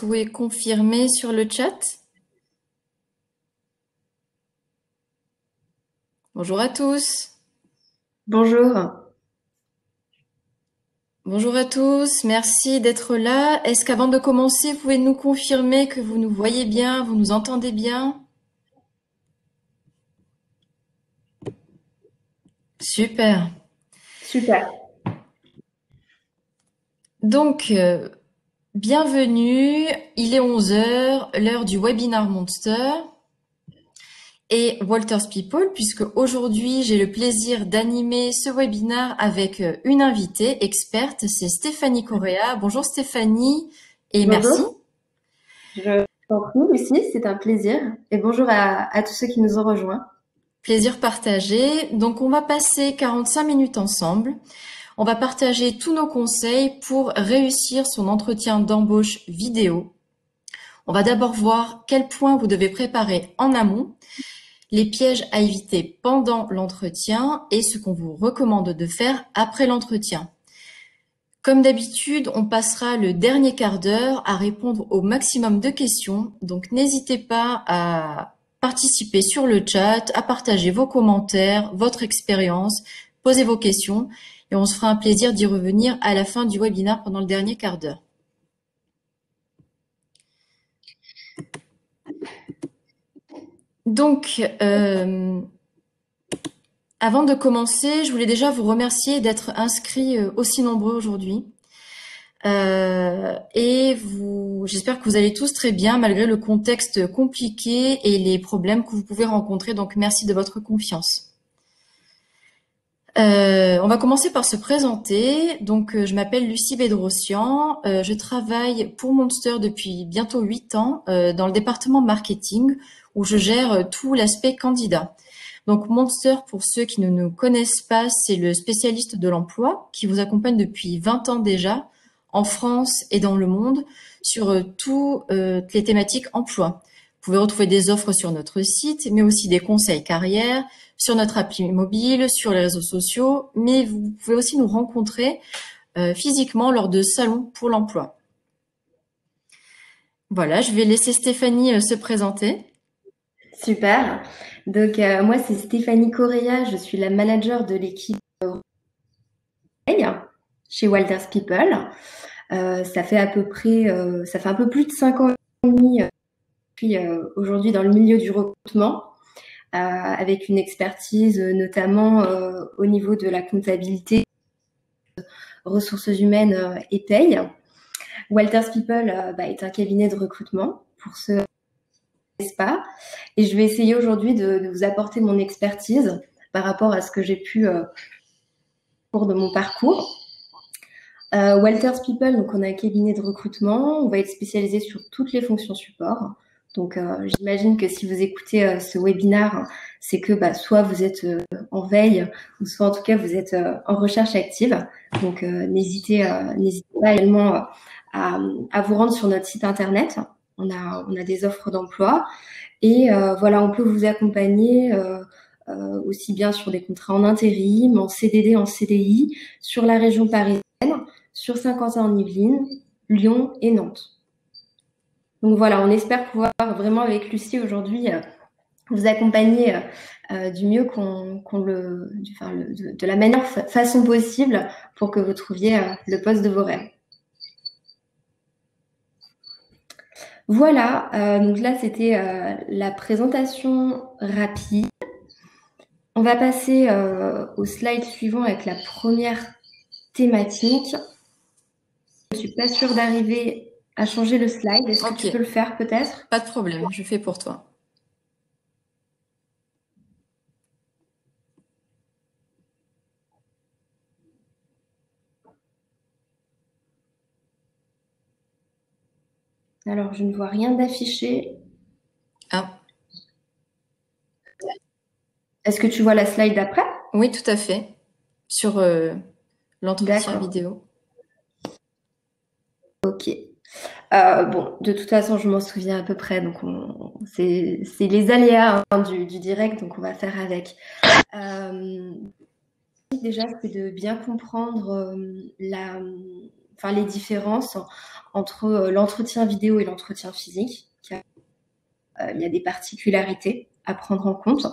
que vous pouvez confirmer sur le chat? Bonjour à tous. Bonjour. Bonjour à tous, merci d'être là. Est-ce qu'avant de commencer, vous pouvez nous confirmer que vous nous voyez bien, vous nous entendez bien? Super. Super. Donc, bienvenue. Il est 11 heures, l'heure du webinar Monster et Walters People, puisque aujourd'hui, j'ai le plaisir d'animer ce webinar avec une invitée experte, c'est Stéphanie Correa. Bonjour Stéphanie et merci. Bonjour. Je t'en prie, Lucie, c'est un plaisir. Et bonjour à tous ceux qui nous ont rejoints. Plaisir partagé. Donc, on va passer 45 minutes ensemble. On va partager tous nos conseils pour réussir son entretien d'embauche vidéo. On va d'abord voir quels points vous devez préparer en amont, les pièges à éviter pendant l'entretien et ce qu'on vous recommande de faire après l'entretien. Comme d'habitude, on passera le dernier quart d'heure à répondre au maximum de questions. Donc, n'hésitez pas à participer sur le chat, à partager vos commentaires, votre expérience, poser vos questions et on se fera un plaisir d'y revenir à la fin du webinaire pendant le dernier quart d'heure. Donc, avant de commencer, je voulais déjà vous remercier d'être inscrits aussi nombreux aujourd'hui. J'espère que vous allez tous très bien malgré le contexte compliqué et les problèmes que vous pouvez rencontrer. Donc, merci de votre confiance. On va commencer par se présenter. Donc, je m'appelle Lucie Bedrossian. Je travaille pour Monster depuis bientôt 8 ans dans le département marketing où je gère tout l'aspect candidat. Donc, Monster, pour ceux qui ne nous connaissent pas, c'est le spécialiste de l'emploi qui vous accompagne depuis 20 ans déjà en France et dans le monde sur toutes les thématiques emploi. Vous pouvez retrouver des offres sur notre site, mais aussi des conseils carrière, sur notre appli mobile, sur les réseaux sociaux, mais vous pouvez aussi nous rencontrer physiquement lors de salons pour l'emploi. Voilà, je vais laisser Stéphanie se présenter. Super. Donc, moi, c'est Stéphanie Correa. Je suis la manager de l'équipe chez Walters People. Ça fait à peu près, ça fait un peu plus de 5 ans et demi. Puis aujourd'hui dans le milieu du recrutement, avec une expertise notamment au niveau de la comptabilité, ressources humaines et paye. Walters People est un cabinet de recrutement pour ceux qui ne connaissent pas. Et je vais essayer aujourd'hui de vous apporter mon expertise par rapport à ce que j'ai pu au cours de mon parcours. Walters People, donc on a un cabinet de recrutement, on va être spécialisé sur toutes les fonctions support. Donc j'imagine que si vous écoutez ce webinaire, c'est que soit vous êtes en veille, ou soit en tout cas vous êtes en recherche active. Donc n'hésitez pas également à vous rendre sur notre site internet. On a des offres d'emploi et voilà, on peut vous accompagner aussi bien sur des contrats en intérim, en CDD, en CDI, sur la région parisienne, sur Saint-Quentin-en-Yvelines, Lyon et Nantes. Donc voilà, on espère pouvoir vraiment avec Lucie aujourd'hui vous accompagner du mieux de la meilleure façon possible pour que vous trouviez le poste de vos rêves. Voilà, donc là c'était la présentation rapide. On va passer au slide suivant avec la première thématique. Je ne suis pas sûre d'arriver à changer le slide. Est-ce que tu peux le faire peut-être? Pas de problème, je fais pour toi. Alors, je ne vois rien d'affiché. Ah. Est-ce que tu vois la slide d'après? Oui, tout à fait. Sur l'entretien vidéo. Ok. Bon, de toute façon, je m'en souviens à peu près. Donc, c'est les aléas du direct, donc on va faire avec. Déjà, c'est de bien comprendre les différences entre l'entretien vidéo et l'entretien physique. Il y a des particularités à prendre en compte.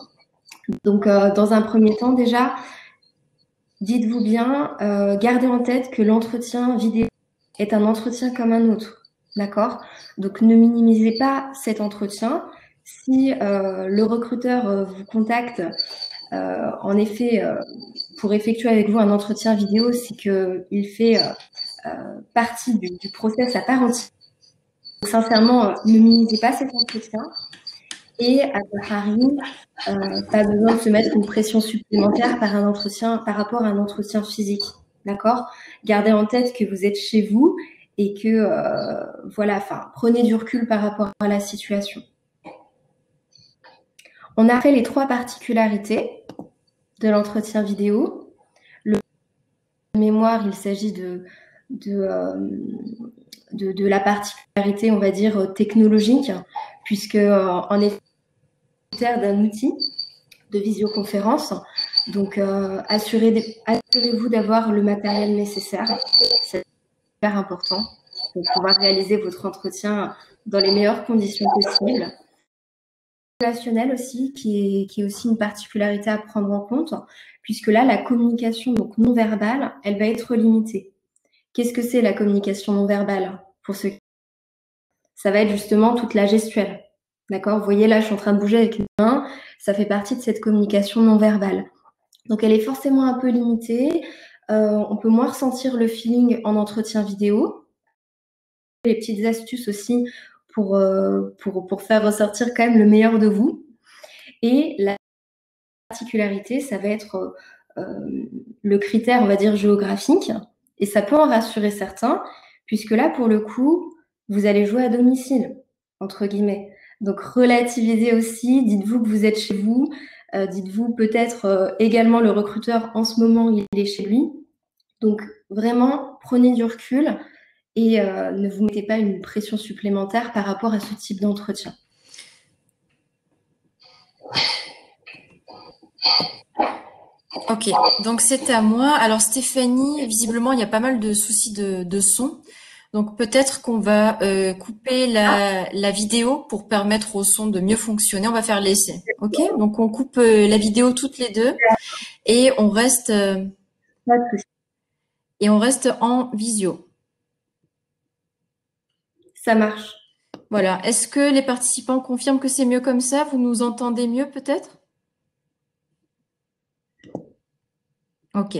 Donc, dans un premier temps, déjà, dites-vous bien, gardez en tête que l'entretien vidéo est un entretien comme un autre, d'accord? Donc, ne minimisez pas cet entretien. Si le recruteur vous contacte, en effet, pour effectuer avec vous un entretien vidéo, c'est qu'il fait partie du process à part entière. Donc, sincèrement, ne minimisez pas cet entretien. Et à contrario, pas besoin de se mettre une pression supplémentaire par rapport à un entretien physique, d'accord? Gardez en tête que vous êtes chez vous et que prenez du recul par rapport à la situation. On a fait les 3 particularités de l'entretien vidéo. Le mémoire, il s'agit de la particularité, on va dire, technologique, puisque en effet, d'un outil de visioconférence. Donc, assurez-vous d'avoir le matériel nécessaire. C'est super important pour pouvoir réaliser votre entretien dans les meilleures conditions possibles. Relationnel aussi, qui est aussi une particularité à prendre en compte, puisque là, la communication donc non verbale, elle va être limitée. Qu'est-ce que c'est la communication non verbale pour ceux qui... Ça va être justement toute la gestuelle. D'accord? Vous voyez, là, je suis en train de bouger avec les mains. Ça fait partie de cette communication non verbale. Donc, elle est forcément un peu limitée. On peut moins ressentir le feeling en entretien vidéo. Les petites astuces aussi pour faire ressortir quand même le meilleur de vous. Et la particularité, ça va être le critère, on va dire, géographique. Et ça peut en rassurer certains, puisque là, pour le coup, vous allez jouer à domicile, entre guillemets. Donc, relativisez aussi, dites-vous que vous êtes chez vous, dites-vous peut-être également le recruteur en ce moment, il est chez lui. Donc, vraiment, prenez du recul et ne vous mettez pas une pression supplémentaire par rapport à ce type d'entretien. Ok, donc c'est à moi. Alors Stéphanie, visiblement, il y a pas mal de soucis de son. Donc peut-être qu'on va couper la vidéo pour permettre au son de mieux fonctionner. On va faire l'essai. Ok, donc on coupe la vidéo toutes les deux et on reste en visio. Ça marche. Voilà. Est-ce que les participants confirment que c'est mieux comme ça? Vous nous entendez mieux peut-être? Ok.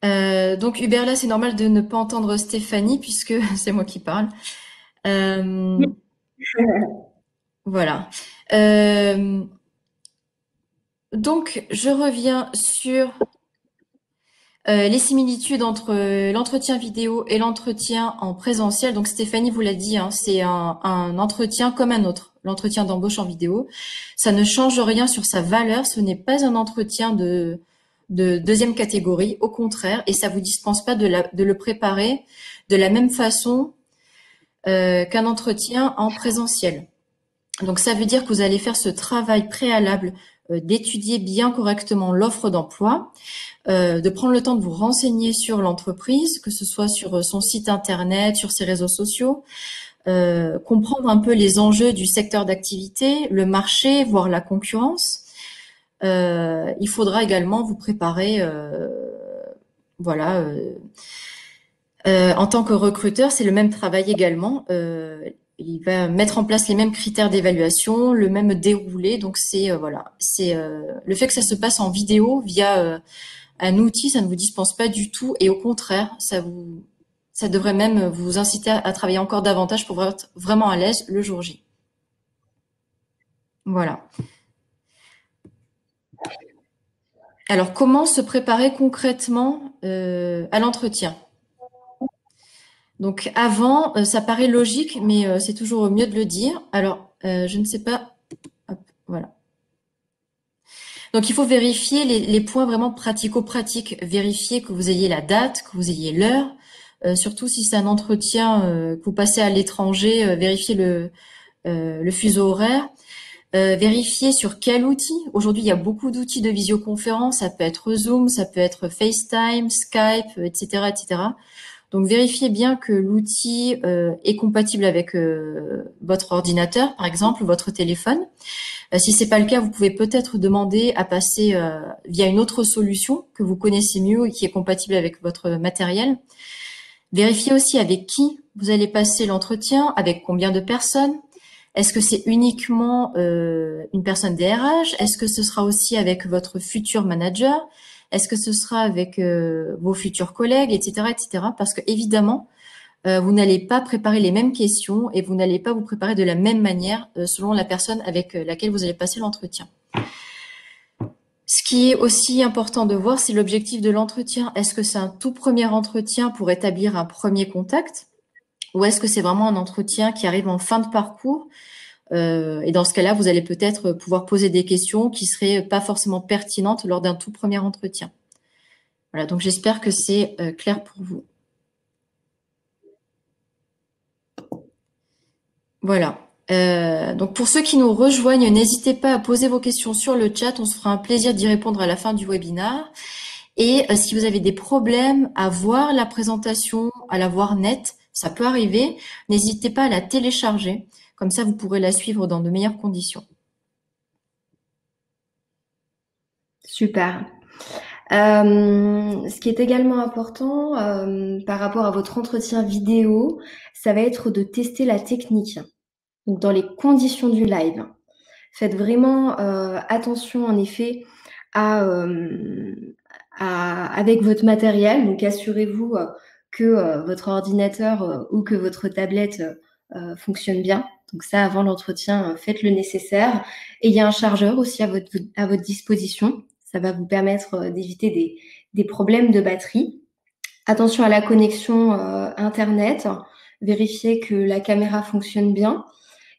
Donc Hubert, là, c'est normal de ne pas entendre Stéphanie puisque c'est moi qui parle. Voilà. Donc, je reviens sur les similitudes entre l'entretien vidéo et l'entretien en présentiel. Donc, Stéphanie vous l'a dit, hein, c'est un entretien comme un autre, l'entretien d'embauche en vidéo. Ça ne change rien sur sa valeur. Ce n'est pas un entretien de deuxième catégorie, au contraire, et ça vous dispense pas de le préparer de la même façon qu'un entretien en présentiel. Donc, ça veut dire que vous allez faire ce travail préalable d'étudier bien correctement l'offre d'emploi, de prendre le temps de vous renseigner sur l'entreprise, que ce soit sur son site internet, sur ses réseaux sociaux, comprendre un peu les enjeux du secteur d'activité, le marché, voire la concurrence. Il faudra également vous préparer, en tant que recruteur, c'est le même travail également. Il va mettre en place les mêmes critères d'évaluation, le même déroulé. Donc c'est le fait que ça se passe en vidéo via un outil, ça ne vous dispense pas du tout, et au contraire, ça devrait même vous inciter à travailler encore davantage pour être vraiment à l'aise le jour J. Voilà. Alors, comment se préparer concrètement à l'entretien? Donc, avant, ça paraît logique, mais c'est toujours mieux de le dire. Alors, je ne sais pas. Hop, voilà. Donc, il faut vérifier les points vraiment pratico-pratiques. Vérifier que vous ayez la date, que vous ayez l'heure. Surtout si c'est un entretien que vous passez à l'étranger, vérifier le fuseau horaire. Vérifier sur quel outil. Aujourd'hui, il y a beaucoup d'outils de visioconférence. Ça peut être Zoom, ça peut être FaceTime, Skype, etc., etc. Donc, vérifiez bien que l'outil est compatible avec votre ordinateur, par exemple, votre téléphone. Si c'est pas le cas, vous pouvez peut-être demander à passer via une autre solution que vous connaissez mieux et qui est compatible avec votre matériel. Vérifiez aussi avec qui vous allez passer l'entretien, avec combien de personnes. Est-ce que c'est uniquement une personne DRH? Est-ce que ce sera aussi avec votre futur manager? Est-ce que ce sera avec vos futurs collègues, etc., etc. Parce que évidemment, vous n'allez pas préparer les mêmes questions et vous n'allez pas vous préparer de la même manière selon la personne avec laquelle vous allez passer l'entretien. Ce qui est aussi important de voir, c'est l'objectif de l'entretien. Est-ce que c'est un tout premier entretien pour établir un premier contact ou est-ce que c'est vraiment un entretien qui arrive en fin de parcours? Et dans ce cas-là, vous allez peut-être pouvoir poser des questions qui seraient pas forcément pertinentes lors d'un tout premier entretien. Voilà, donc j'espère que c'est clair pour vous. Voilà. Donc pour ceux qui nous rejoignent, n'hésitez pas à poser vos questions sur le chat. On se fera un plaisir d'y répondre à la fin du webinaire. Et si vous avez des problèmes à voir la présentation, à la voir nette, ça peut arriver. N'hésitez pas à la télécharger. Comme ça, vous pourrez la suivre dans de meilleures conditions. Super. Ce qui est également important par rapport à votre entretien vidéo, ça va être de tester la technique. Donc dans les conditions du live. Faites vraiment attention en effet avec votre matériel. Donc assurez-vous que votre ordinateur ou que votre tablette fonctionne bien. Donc ça, avant l'entretien, faites le nécessaire. Et il y a un chargeur aussi à votre disposition. Ça va vous permettre d'éviter des problèmes de batterie. Attention à la connexion Internet. Vérifiez que la caméra fonctionne bien.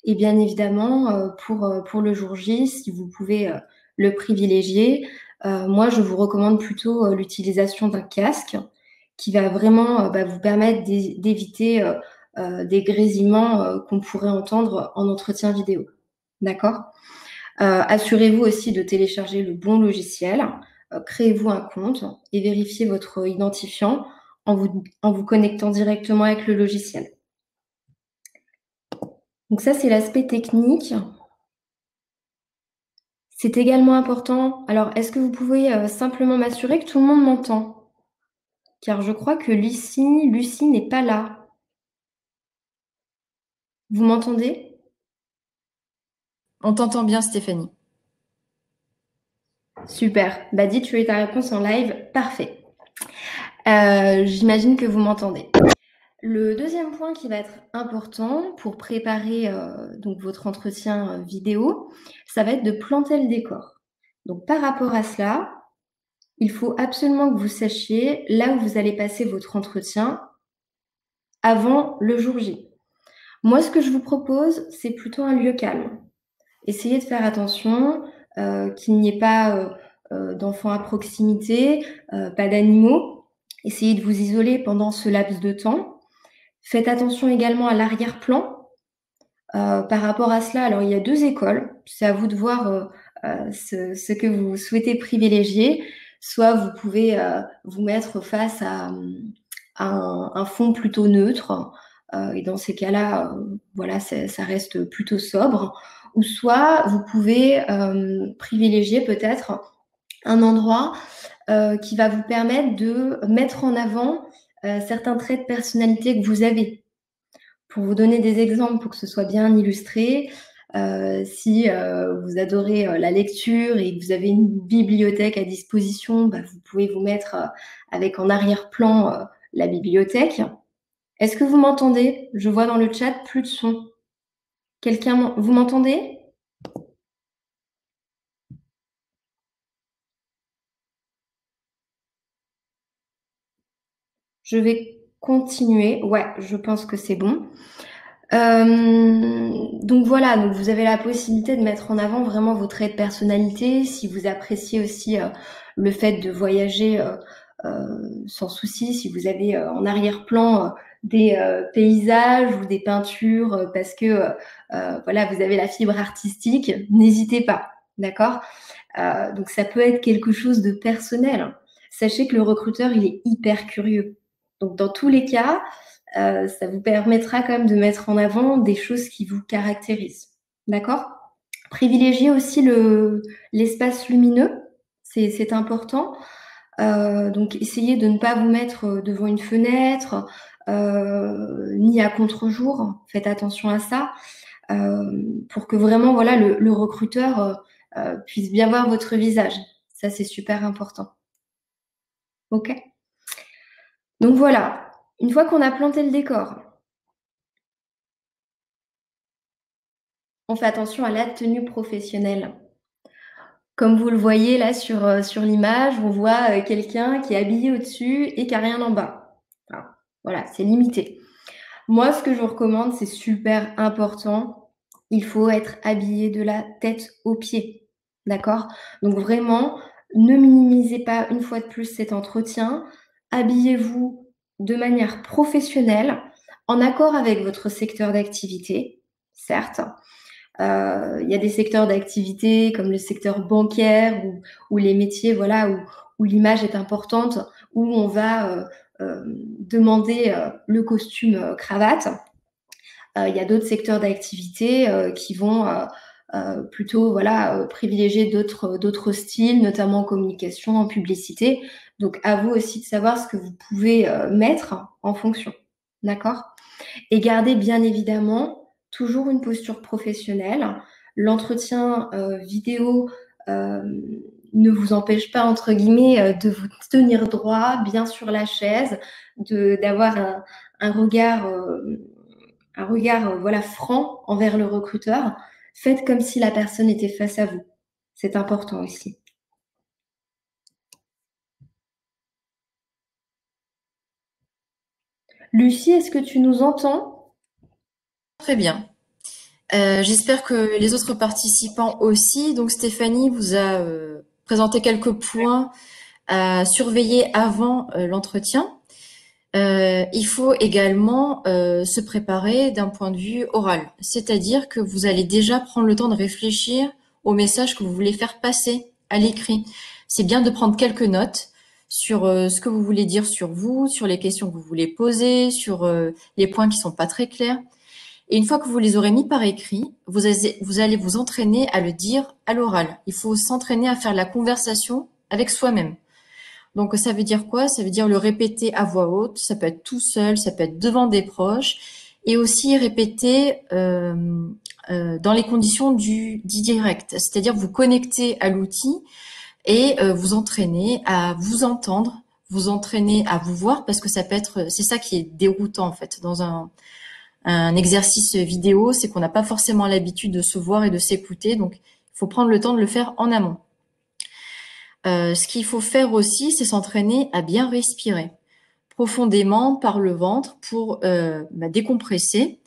Et bien évidemment, pour le jour J, si vous pouvez le privilégier, moi, je vous recommande plutôt l'utilisation d'un casque qui va vraiment vous permettre d'éviter des grésillements qu'on pourrait entendre en entretien vidéo. D'accord ? Assurez-vous aussi de télécharger le bon logiciel. Créez-vous un compte et vérifiez votre identifiant en vous connectant directement avec le logiciel. Donc ça, c'est l'aspect technique. C'est également important. Alors, est-ce que vous pouvez simplement m'assurer que tout le monde m'entend? Car je crois que Lucie n'est pas là. Vous m'entendez? On t'entend bien, Stéphanie. Super. Bah, dis, tu as eu ta réponse en live. Parfait. J'imagine que vous m'entendez. Le deuxième point qui va être important pour préparer donc votre entretien vidéo, ça va être de planter le décor. Donc, par rapport à cela, il faut absolument que vous sachiez là où vous allez passer votre entretien avant le jour J. Moi, ce que je vous propose, c'est plutôt un lieu calme. Essayez de faire attention qu'il n'y ait pas d'enfants à proximité, pas d'animaux. Essayez de vous isoler pendant ce laps de temps. Faites attention également à l'arrière-plan. Par rapport à cela, alors il y a deux écoles. C'est à vous de voir ce que vous souhaitez privilégier. Soit vous pouvez vous mettre face à un fond plutôt neutre. Et dans ces cas-là, voilà, ça reste plutôt sobre. Ou soit vous pouvez privilégier peut-être un endroit qui va vous permettre de mettre en avant certains traits de personnalité que vous avez. Pour vous donner des exemples, pour que ce soit bien illustré, si vous adorez la lecture et que vous avez une bibliothèque à disposition, vous pouvez vous mettre avec en arrière-plan la bibliothèque. Est-ce que vous m'entendez? Je vois dans le chat plus de son. Vous m'entendez? Je vais continuer. Ouais, je pense que c'est bon. Donc voilà, donc vous avez la possibilité de mettre en avant vraiment vos traits de personnalité. Si vous appréciez aussi le fait de voyager sans souci, si vous avez en arrière-plan des paysages ou des peintures parce que voilà, vous avez la fibre artistique, n'hésitez pas, d'accord? Donc ça peut être quelque chose de personnel. Sachez que le recruteur, il est hyper curieux. Donc, dans tous les cas, ça vous permettra quand même de mettre en avant des choses qui vous caractérisent. D'accord? Privilégiez aussi l'espace lumineux, c'est important. Donc, essayez de ne pas vous mettre devant une fenêtre, ni à contre-jour. Faites attention à ça, pour que vraiment, voilà, le recruteur puisse bien voir votre visage. Ça, c'est super important. OK? Donc voilà, une fois qu'on a planté le décor, on fait attention à la tenue professionnelle. Comme vous le voyez là sur l'image, on voit quelqu'un qui est habillé au-dessus et qui a rien en bas. Enfin, voilà, c'est limité. Moi, ce que je vous recommande, c'est super important. Il faut être habillé de la tête aux pieds. D'accord? Donc vraiment, ne minimisez pas une fois de plus cet entretien. Habillez-vous de manière professionnelle, en accord avec votre secteur d'activité, certes. Il y a des secteurs d'activité comme le secteur bancaire ou les métiers, voilà, où l'image est importante, où on va demander le costume cravate. Il y a d'autres secteurs d'activité qui vont plutôt, voilà, privilégier d'autres styles, notamment en communication, en publicité. Donc, à vous aussi de savoir ce que vous pouvez mettre en fonction. D'accord? Et gardez bien évidemment toujours une posture professionnelle. L'entretien vidéo ne vous empêche pas, entre guillemets, de vous tenir droit, bien sur la chaise, d'avoir un regard, voilà, franc envers le recruteur. Faites comme si la personne était face à vous. C'est important aussi. Lucie, est-ce que tu nous entends? Très bien. J'espère que les autres participants aussi. Donc Stéphanie vous a présenté quelques points à surveiller avant l'entretien. Il faut également se préparer d'un point de vue oral, c'est-à-dire que vous allez déjà prendre le temps de réfléchir au message que vous voulez faire passer à l'écrit. C'est bien de prendre quelques notes sur ce que vous voulez dire sur vous, sur les questions que vous voulez poser, sur les points qui sont pas très clairs. Et une fois que vous les aurez mis par écrit, vous allez vous entraîner à le dire à l'oral. Il faut s'entraîner à faire la conversation avec soi-même. Donc ça veut dire quoi? Ça veut dire le répéter à voix haute, ça peut être tout seul, ça peut être devant des proches, et aussi répéter dans les conditions du direct, c'est-à-dire vous connecter à l'outil et vous entraîner à vous entendre, vous entraîner à vous voir, parce que ça peut être, c'est ça qui est déroutant en fait dans un exercice vidéo, c'est qu'on n'a pas forcément l'habitude de se voir et de s'écouter, donc il faut prendre le temps de le faire en amont. Ce qu'il faut faire aussi, c'est s'entraîner à bien respirer profondément par le ventre pour décompresser,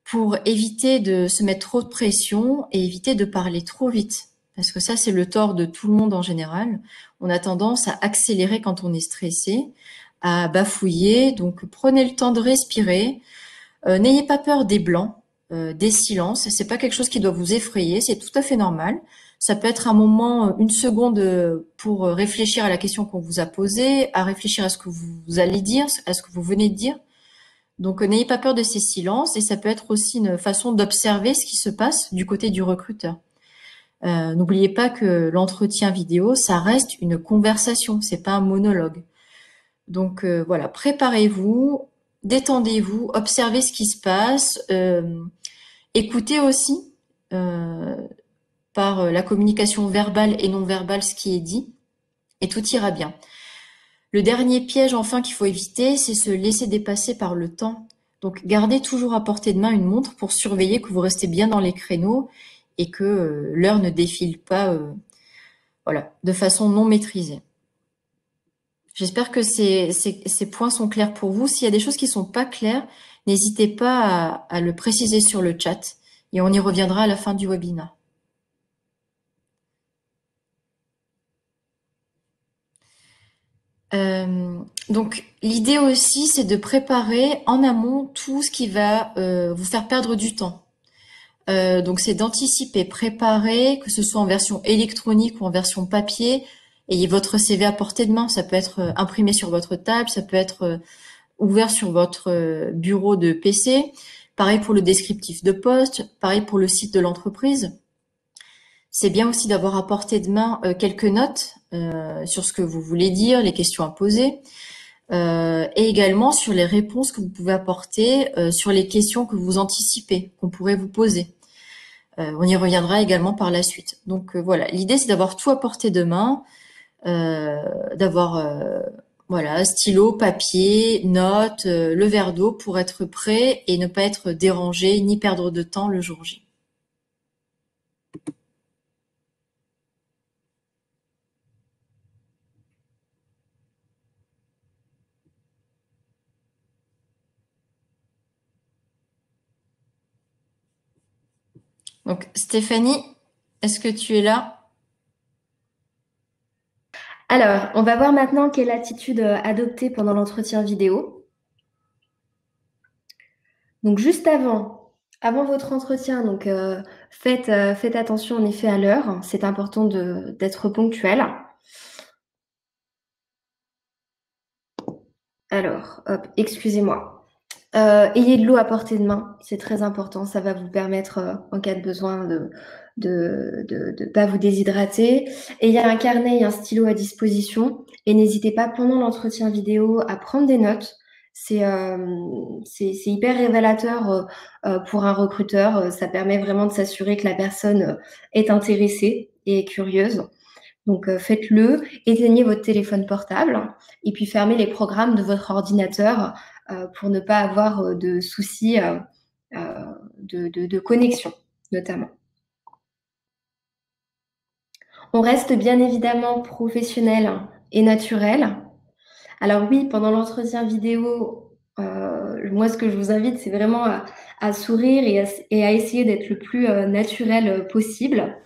pour éviter de se mettre trop de pression et éviter de parler trop vite. Parce que ça, c'est le tort de tout le monde en général. On a tendance à accélérer quand on est stressé, à bafouiller. Donc, prenez le temps de respirer. N'ayez pas peur des blancs, des silences. C'est pas quelque chose qui doit vous effrayer. C'est tout à fait normal. Ça peut être un moment, une seconde pour réfléchir à la question qu'on vous a posée, à réfléchir à ce que vous allez dire, à ce que vous venez de dire. Donc, n'ayez pas peur de ces silences et ça peut être aussi une façon d'observer ce qui se passe du côté du recruteur. N'oubliez pas que l'entretien vidéo, ça reste une conversation, c'est pas un monologue. Donc voilà, préparez-vous, détendez-vous, observez ce qui se passe, écoutez aussi par la communication verbale et non verbale ce qui est dit, et tout ira bien. Le dernier piège enfin qu'il faut éviter, c'est se laisser dépasser par le temps. Donc gardez toujours à portée de main une montre pour surveiller que vous restez bien dans les créneaux et que l'heure ne défile pas voilà, de façon non maîtrisée. J'espère que ces points sont clairs pour vous. S'il y a des choses qui ne sont pas claires, n'hésitez pas à le préciser sur le chat et on y reviendra à la fin du webinaire. Donc l'idée aussi, c'est de préparer en amont tout ce qui va vous faire perdre du temps. Donc c'est d'anticiper, préparer, que ce soit en version électronique ou en version papier. Ayez votre CV à portée de main. Ça peut être imprimé sur votre table, ça peut être ouvert sur votre bureau de PC. Pareil pour le descriptif de poste, pareil pour le site de l'entreprise. C'est bien aussi d'avoir à portée de main quelques notes sur ce que vous voulez dire, les questions à poser, et également sur les réponses que vous pouvez apporter sur les questions que vous anticipez, qu'on pourrait vous poser. On y reviendra également par la suite. Donc voilà, l'idée c'est d'avoir tout à portée de main, d'avoir voilà, stylo, papier, notes, le verre d'eau pour être prêt et ne pas être dérangé ni perdre de temps le jour J. Donc Stéphanie, est-ce que tu es là? Alors, on va voir maintenant quelle attitude adopter pendant l'entretien vidéo. Donc, juste avant votre entretien, donc faites attention en effet à l'heure. C'est important d'être ponctuel. Alors, hop, excusez-moi. Ayez de l'eau à portée de main, c'est très important. Ça va vous permettre, en cas de besoin, de pas vous déshydrater. Ayez un carnet et un stylo à disposition. Et n'hésitez pas pendant l'entretien vidéo à prendre des notes. C'est hyper révélateur pour un recruteur. Ça permet vraiment de s'assurer que la personne est intéressée et est curieuse. Donc faites-le, éteignez votre téléphone portable et puis fermez les programmes de votre ordinateur pour ne pas avoir de soucis de connexion, notamment. On reste bien évidemment professionnel et naturel. Alors oui, pendant l'entretien vidéo, moi ce que je vous invite, c'est vraiment à sourire et à essayer d'être le plus naturel possible.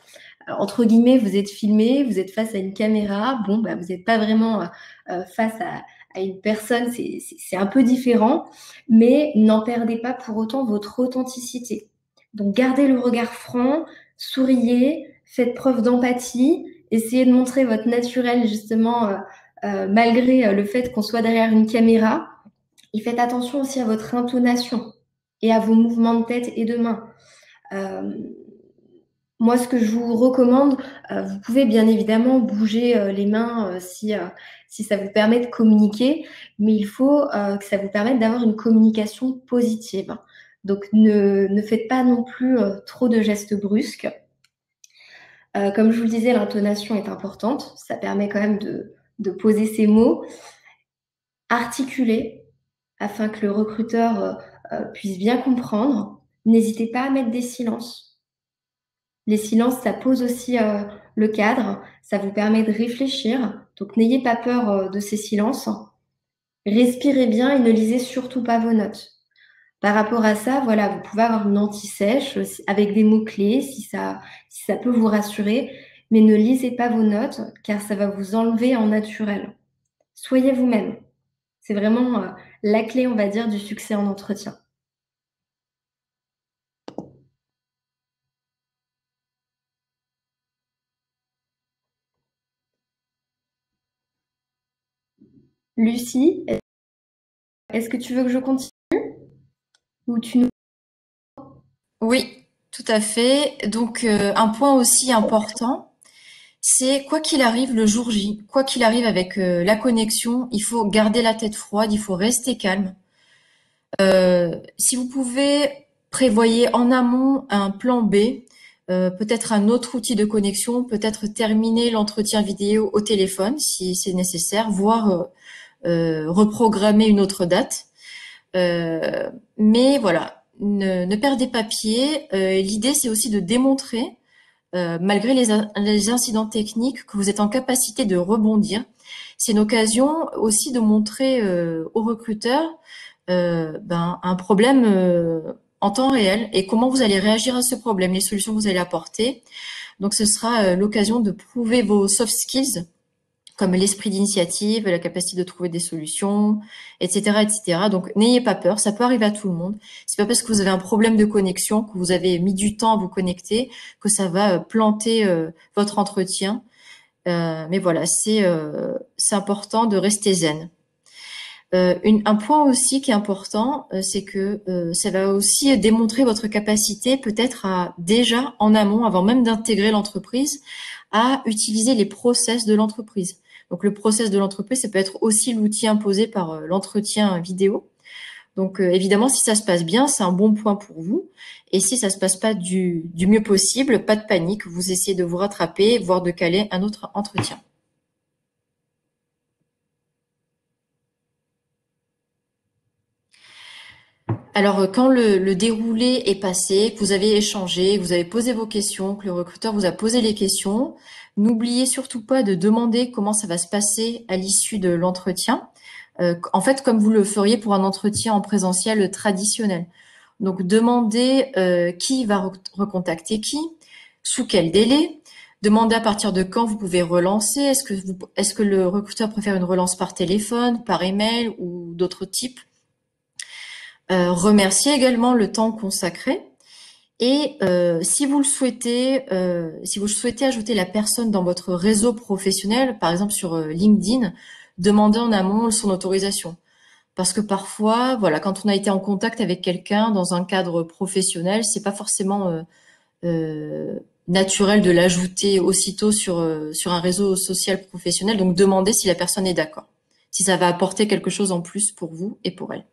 Alors, entre guillemets, vous êtes filmé, vous êtes face à une caméra, bon, bah, vous n'êtes pas vraiment face à une personne, c'est un peu différent, mais n'en perdez pas pour autant votre authenticité. Donc, gardez le regard franc, souriez, faites preuve d'empathie, essayez de montrer votre naturel justement malgré le fait qu'on soit derrière une caméra. Et faites attention aussi à votre intonation et à vos mouvements de tête et de main. Moi, ce que je vous recommande, vous pouvez bien évidemment bouger les mains si ça vous permet de communiquer, mais il faut que ça vous permette d'avoir une communication positive. Donc, ne faites pas non plus trop de gestes brusques. Comme je vous le disais, l'intonation est importante. Ça permet quand même de poser ses mots. Articuler afin que le recruteur puisse bien comprendre. N'hésitez pas à mettre des silences. Les silences, ça pose aussi le cadre, ça vous permet de réfléchir. Donc n'ayez pas peur de ces silences. Respirez bien et ne lisez surtout pas vos notes. Par rapport à ça, voilà, vous pouvez avoir une anti-sèche avec des mots-clés si ça peut vous rassurer, mais ne lisez pas vos notes car ça va vous enlever en naturel. Soyez vous-même. C'est vraiment la clé, on va dire, du succès en entretien. Lucie, est-ce que tu veux que je continue ou tu nous... Oui, tout à fait. Donc un point aussi important, c'est quoi qu'il arrive le jour J, quoi qu'il arrive avec la connexion, il faut garder la tête froide, il faut rester calme. Si vous pouvez, prévoyez en amont un plan B, peut-être un autre outil de connexion, peut-être terminer l'entretien vidéo au téléphone si c'est nécessaire, voire reprogrammer une autre date. Mais voilà, ne perdez pas pied. L'idée, c'est aussi de démontrer, malgré les incidents techniques, que vous êtes en capacité de rebondir. C'est une occasion aussi de montrer aux recruteurs un problème en temps réel et comment vous allez réagir à ce problème, les solutions que vous allez apporter. Donc, ce sera l'occasion de prouver vos soft skills, comme l'esprit d'initiative, la capacité de trouver des solutions, etc., etc. Donc, n'ayez pas peur, ça peut arriver à tout le monde. C'est pas parce que vous avez un problème de connexion, que vous avez mis du temps à vous connecter, que ça va planter votre entretien. Mais voilà, c'est important de rester zen. Un point aussi qui est important, c'est que ça va aussi démontrer votre capacité peut-être à déjà en amont, avant même d'intégrer l'entreprise, à utiliser les process de l'entreprise. Donc le process de l'entreprise, ça peut être aussi l'outil imposé par l'entretien vidéo. Donc évidemment, si ça se passe bien, c'est un bon point pour vous. Et si ça se passe pas du mieux possible, pas de panique, vous essayez de vous rattraper, voire de caler un autre entretien. Alors, quand le déroulé est passé, que vous avez échangé, que vous avez posé vos questions, que le recruteur vous a posé les questions, n'oubliez surtout pas de demander comment ça va se passer à l'issue de l'entretien. En fait, comme vous le feriez pour un entretien en présentiel traditionnel. Donc, demandez qui va recontacter qui, sous quel délai, demandez à partir de quand vous pouvez relancer. Est-ce que le recruteur préfère une relance par téléphone, par email ou d'autres types? Remercier également le temps consacré. Et si vous souhaitez ajouter la personne dans votre réseau professionnel, par exemple sur LinkedIn, demandez en amont son autorisation. Parce que parfois, voilà, quand on a été en contact avec quelqu'un dans un cadre professionnel, c'est pas forcément naturel de l'ajouter aussitôt sur un réseau social professionnel. Donc demandez si la personne est d'accord, si ça va apporter quelque chose en plus pour vous et pour elle.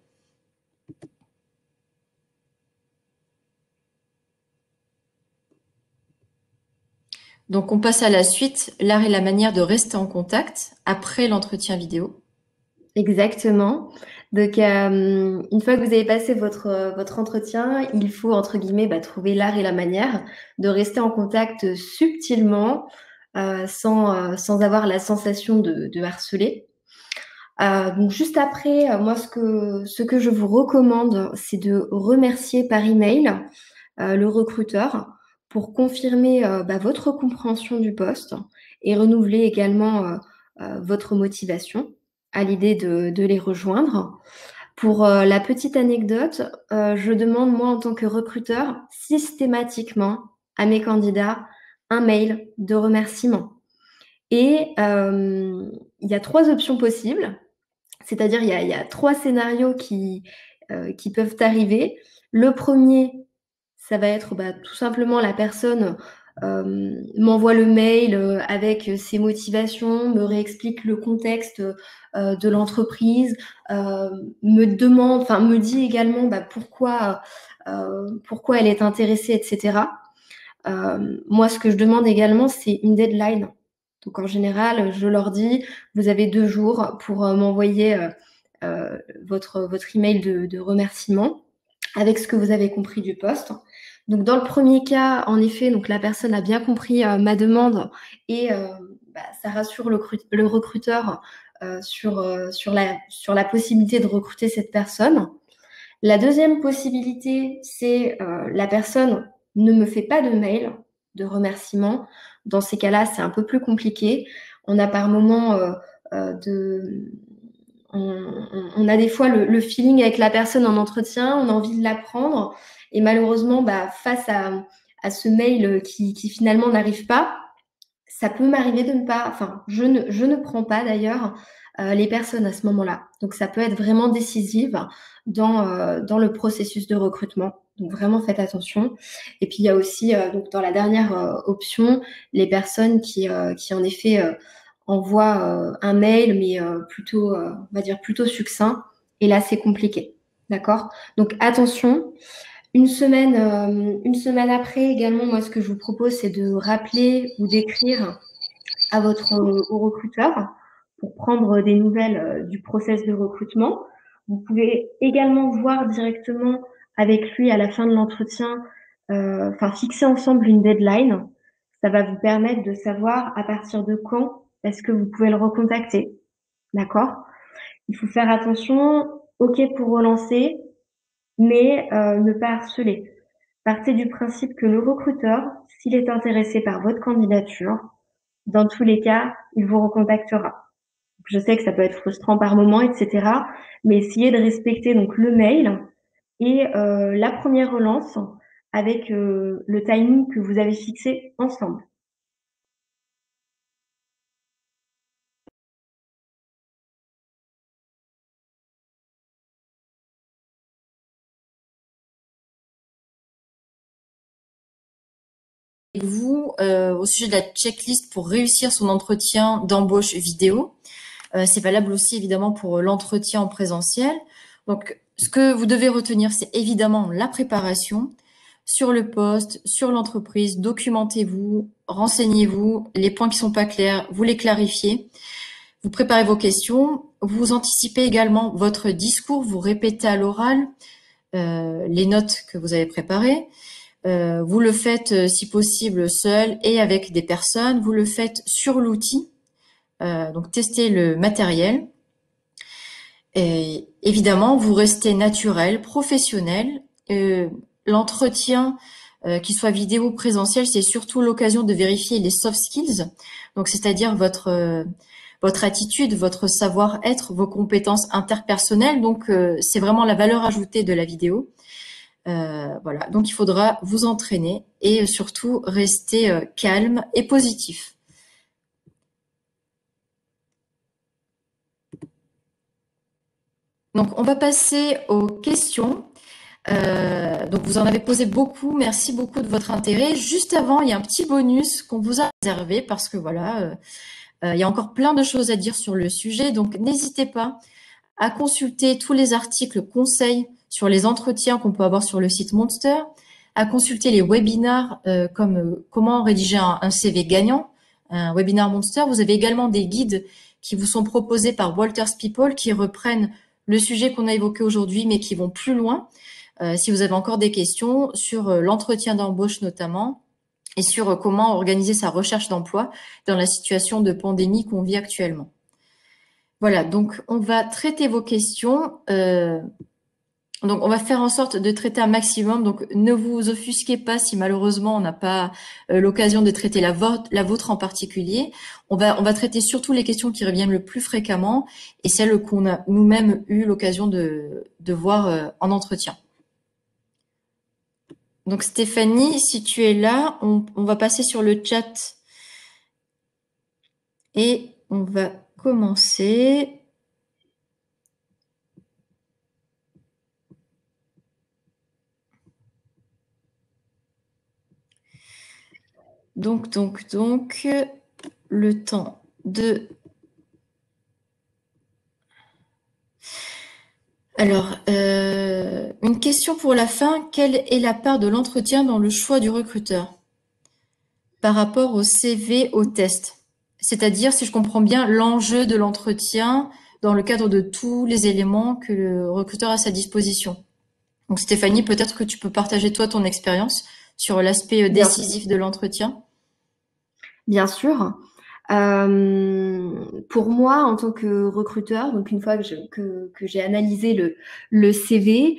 Donc, on passe à la suite, l'art et la manière de rester en contact après l'entretien vidéo. Exactement. Donc, une fois que vous avez passé votre entretien, il faut, entre guillemets, trouver l'art et la manière de rester en contact subtilement, sans avoir la sensation de harceler. Donc juste après, moi, ce que je vous recommande, c'est de remercier par email le recruteur pour confirmer votre compréhension du poste et renouveler également votre motivation à l'idée de les rejoindre. Pour la petite anecdote, je demande, moi, en tant que recruteur, systématiquement à mes candidats un mail de remerciement. Et il y a 3 options possibles. C'est-à-dire, il y a 3 scénarios qui peuvent arriver. Le premier, ça va être tout simplement la personne m'envoie le mail avec ses motivations, me réexplique le contexte de l'entreprise, me dit également pourquoi elle est intéressée, etc. Moi, ce que je demande également, c'est une deadline. Donc en général, je leur dis, vous avez 2 jours pour m'envoyer votre email de remerciement avec ce que vous avez compris du poste. Donc dans le premier cas, en effet, donc la personne a bien compris ma demande et ça rassure le recruteur sur la possibilité de recruter cette personne. La deuxième possibilité, c'est la personne ne me fait pas de mail de remerciement. Dans ces cas-là, c'est un peu plus compliqué. On a par moment on a des fois le feeling avec la personne en entretien, on a envie de l'apprendre. Et malheureusement, face à ce mail qui finalement n'arrive pas, ça peut m'arriver de ne pas, enfin, je ne prends pas d'ailleurs les personnes à ce moment-là. Donc, ça peut être vraiment décisif dans le processus de recrutement. Donc, vraiment, faites attention. Et puis, il y a aussi, donc, dans la dernière option, les personnes qui en effet, envoient un mail, mais plutôt, on va dire, plutôt succinct. Et là, c'est compliqué. D'accord? Donc, attention. Une semaine après, également, moi, ce que je vous propose, c'est de rappeler ou d'écrire au recruteur pour prendre des nouvelles du process de recrutement. Vous pouvez également voir directement avec lui à la fin de l'entretien, fixer ensemble une deadline. Ça va vous permettre de savoir à partir de quand est-ce que vous pouvez le recontacter. D'accord? Il faut faire attention, ok pour relancer, mais ne pas harceler. Partez du principe que le recruteur, s'il est intéressé par votre candidature, dans tous les cas, il vous recontactera. Je sais que ça peut être frustrant par moment, etc. Mais essayez de respecter donc le mail et la première relance avec le timing que vous avez fixé ensemble. vous au sujet de la checklist pour réussir son entretien d'embauche vidéo. C'est valable aussi évidemment pour l'entretien en présentiel. Donc, ce que vous devez retenir, c'est évidemment la préparation sur le poste, sur l'entreprise. Documentez-vous, renseignez-vous. Les points qui sont pas clairs, vous les clarifiez. Vous préparez vos questions. Vous anticipez également votre discours. Vous répétez à l'oral les notes que vous avez préparées. Vous le faites si possible seul et avec des personnes. Vous le faites sur l'outil. Donc testez le matériel. Et évidemment, vous restez naturel, professionnel. L'entretien, qu'il soit vidéo ou présentiel, c'est surtout l'occasion de vérifier les soft skills. Donc c'est-à-dire votre attitude, votre savoir-être, vos compétences interpersonnelles. Donc c'est vraiment la valeur ajoutée de la vidéo. Voilà, donc il faudra vous entraîner et surtout rester calme et positif. Donc on va passer aux questions. Donc vous en avez posé beaucoup, merci beaucoup de votre intérêt. Juste avant, il y a un petit bonus qu'on vous a réservé parce que voilà, il y a encore plein de choses à dire sur le sujet. Donc n'hésitez pas à consulter tous les articles conseils sur les entretiens qu'on peut avoir sur le site Monster, à consulter les webinars comme comment rédiger un CV gagnant, un webinar Monster. Vous avez également des guides qui vous sont proposés par Walters People qui reprennent le sujet qu'on a évoqué aujourd'hui, mais qui vont plus loin. Si vous avez encore des questions sur l'entretien d'embauche notamment, et sur comment organiser sa recherche d'emploi dans la situation de pandémie qu'on vit actuellement. Voilà, donc on va traiter vos questions. Donc on va faire en sorte de traiter un maximum. Donc ne vous offusquez pas si malheureusement on n'a pas l'occasion de traiter la vôtre en particulier. On va traiter surtout les questions qui reviennent le plus fréquemment et celles qu'on a nous-mêmes eu l'occasion de voir en entretien. Donc Stéphanie, si tu es là, on va passer sur le chat et on va commencer. Donc, le temps de... Alors, une question pour la fin. Quelle est la part de l'entretien dans le choix du recruteur par rapport au CV, au test? C'est-à-dire, si je comprends bien, l'enjeu de l'entretien dans le cadre de tous les éléments que le recruteur a à sa disposition. Donc, Stéphanie, peut-être que tu peux partager toi ton expérience sur l'aspect décisif de l'entretien. Bien sûr. Pour moi, en tant que recruteur, donc une fois que j'ai analysé le CV,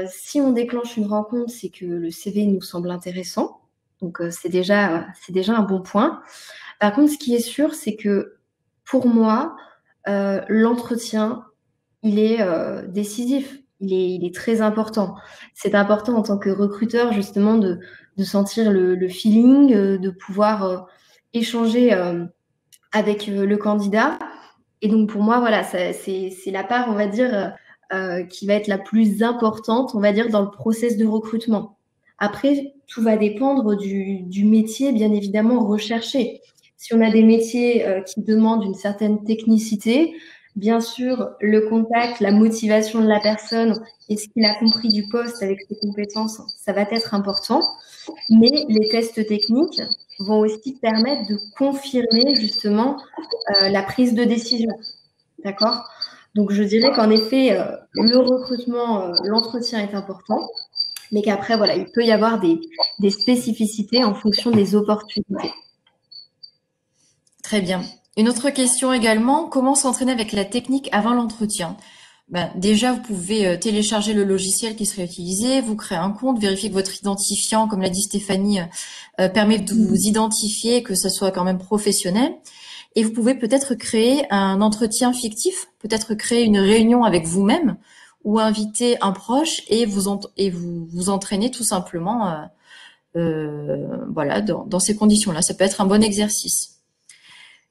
si on déclenche une rencontre, c'est que le CV nous semble intéressant. Donc c'est déjà un bon point. Par contre, ce qui est sûr, c'est que pour moi, l'entretien, il est décisif. Il est très important. C'est important en tant que recruteur, justement, de sentir le feeling, de pouvoir échanger avec le candidat. Et donc, pour moi, voilà, c'est la part, on va dire, qui va être la plus importante, on va dire, dans le process de recrutement. Après, tout va dépendre du métier, bien évidemment, recherché. Si on a des métiers qui demandent une certaine technicité, bien sûr, le contact, la motivation de la personne et ce qu'il a compris du poste avec ses compétences, ça va être important. Mais les tests techniques vont aussi permettre de confirmer justement la prise de décision. D'accord? Donc, je dirais qu'en effet, le recrutement, l'entretien est important, mais qu'après, voilà, il peut y avoir des spécificités en fonction des opportunités. Très bien. Une autre question également, comment s'entraîner avec la technique avant l'entretien? Déjà, vous pouvez télécharger le logiciel qui serait utilisé, vous créez un compte, vérifier que votre identifiant, comme l'a dit Stéphanie, permet de vous identifier, que ça soit quand même professionnel. Et vous pouvez peut-être créer un entretien fictif, peut-être créer une réunion avec vous-même ou inviter un proche et vous entraîner tout simplement voilà, dans ces conditions-là. Ça peut être un bon exercice.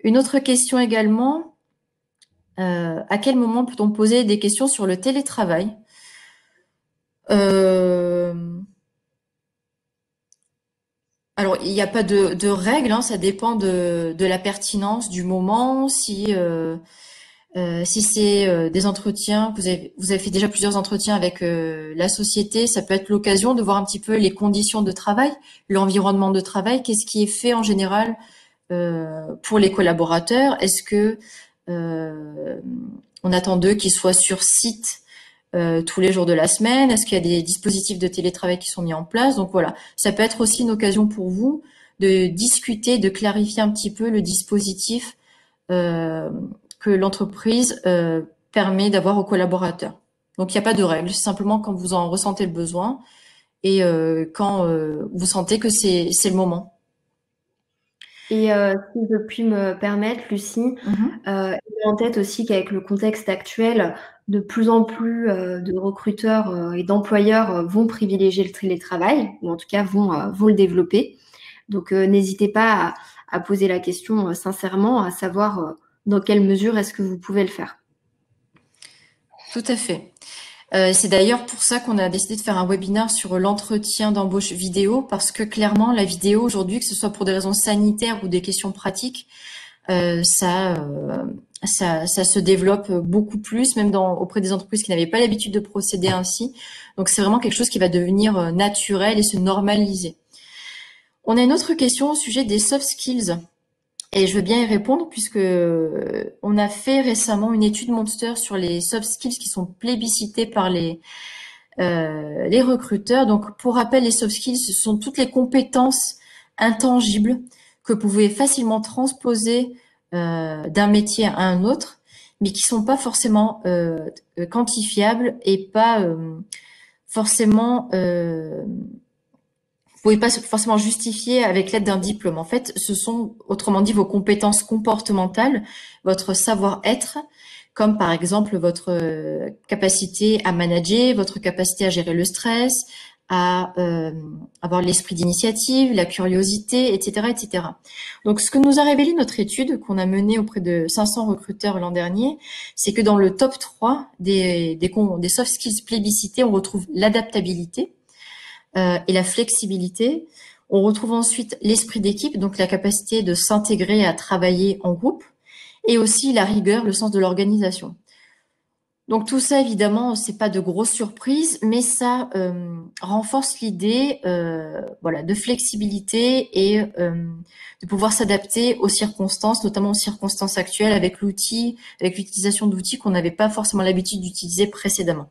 Une autre question également, à quel moment peut-on poser des questions sur le télétravail? Alors, il n'y a pas de règles, hein, ça dépend de la pertinence du moment. Si c'est des entretiens, vous avez fait déjà plusieurs entretiens avec la société, ça peut être l'occasion de voir un petit peu les conditions de travail, l'environnement de travail, qu'est-ce qui est fait en général pour les collaborateurs. Est-ce que euh, on attend d'eux qu'ils soient sur site tous les jours de la semaine? Est-ce qu'il y a des dispositifs de télétravail qui sont mis en place? Donc voilà, ça peut être aussi une occasion pour vous de discuter, de clarifier un petit peu le dispositif euh, que l'entreprise permet d'avoir aux collaborateurs. Donc il n'y a pas de règle, c'est simplement quand vous en ressentez le besoin et quand vous sentez que c'est le moment. Et si je puis me permettre, Lucie, Mhm. ayez en tête aussi qu'avec le contexte actuel, de plus en plus de recruteurs et d'employeurs vont privilégier le télétravail, ou en tout cas vont le développer. Donc n'hésitez pas à poser la question sincèrement, à savoir dans quelle mesure est-ce que vous pouvez le faire. Tout à fait. C'est d'ailleurs pour ça qu'on a décidé de faire un webinaire sur l'entretien d'embauche vidéo, parce que clairement, la vidéo aujourd'hui, que ce soit pour des raisons sanitaires ou des questions pratiques, euh, ça, euh, ça se développe beaucoup plus, même auprès des entreprises qui n'avaient pas l'habitude de procéder ainsi. Donc c'est vraiment quelque chose qui va devenir naturel et se normaliser. On a une autre question au sujet des soft skills. Et je veux bien y répondre puisque on a fait récemment une étude Monster sur les soft skills qui sont plébiscités par les recruteurs. Donc, pour rappel, les soft skills, ce sont toutes les compétences intangibles que vous pouvez facilement transposer d'un métier à un autre, mais qui sont pas forcément quantifiables et pas forcément, vous pouvez pas forcément justifier avec l'aide d'un diplôme. En fait, ce sont, autrement dit, vos compétences comportementales, votre savoir-être, comme par exemple votre capacité à manager, votre capacité à gérer le stress, à avoir l'esprit d'initiative, la curiosité, etc., etc. Donc, ce que nous a révélé notre étude qu'on a menée auprès de 500 recruteurs l'an dernier, c'est que dans le top 3 des soft skills plébiscités, on retrouve l'adaptabilité et la flexibilité. On retrouve ensuite l'esprit d'équipe, donc la capacité de s'intégrer et à travailler en groupe, et aussi la rigueur, le sens de l'organisation. Donc tout ça, évidemment, c'est pas de grosses surprises, mais ça renforce l'idée, voilà, de flexibilité et de pouvoir s'adapter aux circonstances, notamment aux circonstances actuelles, avec l'outil, avec l'utilisation d'outils qu'on n'avait pas forcément l'habitude d'utiliser précédemment.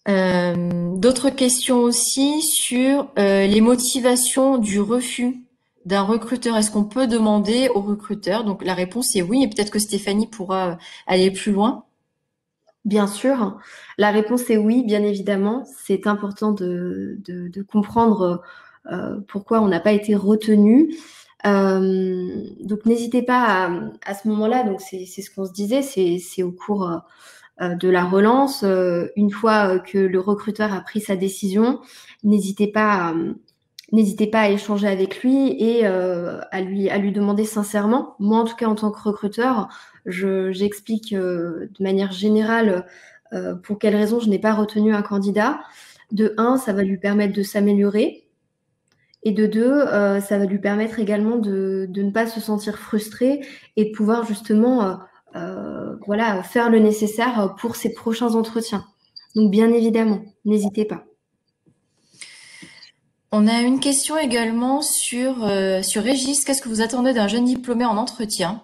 D'autres questions aussi sur les motivations du refus d'un recruteur. Est-ce qu'on peut demander au recruteur? Donc la réponse est oui, et peut-être que Stéphanie pourra aller plus loin. Bien sûr, la réponse est oui, bien évidemment. C'est important de comprendre pourquoi on n'a pas été retenu. Donc n'hésitez pas à ce moment-là, donc c'est ce qu'on se disait, c'est au cours de la relance. Une fois que le recruteur a pris sa décision, n'hésitez pas à, n'hésitez pas à échanger avec lui et à lui demander sincèrement. Moi, en tout cas, en tant que recruteur, j'explique de manière générale pour quelles raisons je n'ai pas retenu un candidat. De un, ça va lui permettre de s'améliorer. Et de deux, ça va lui permettre également de ne pas se sentir frustré et de pouvoir justement voilà, faire le nécessaire pour ses prochains entretiens. Donc bien évidemment, n'hésitez pas. On a une question également sur Régis. Qu'est-ce que vous attendez d'un jeune diplômé en entretien?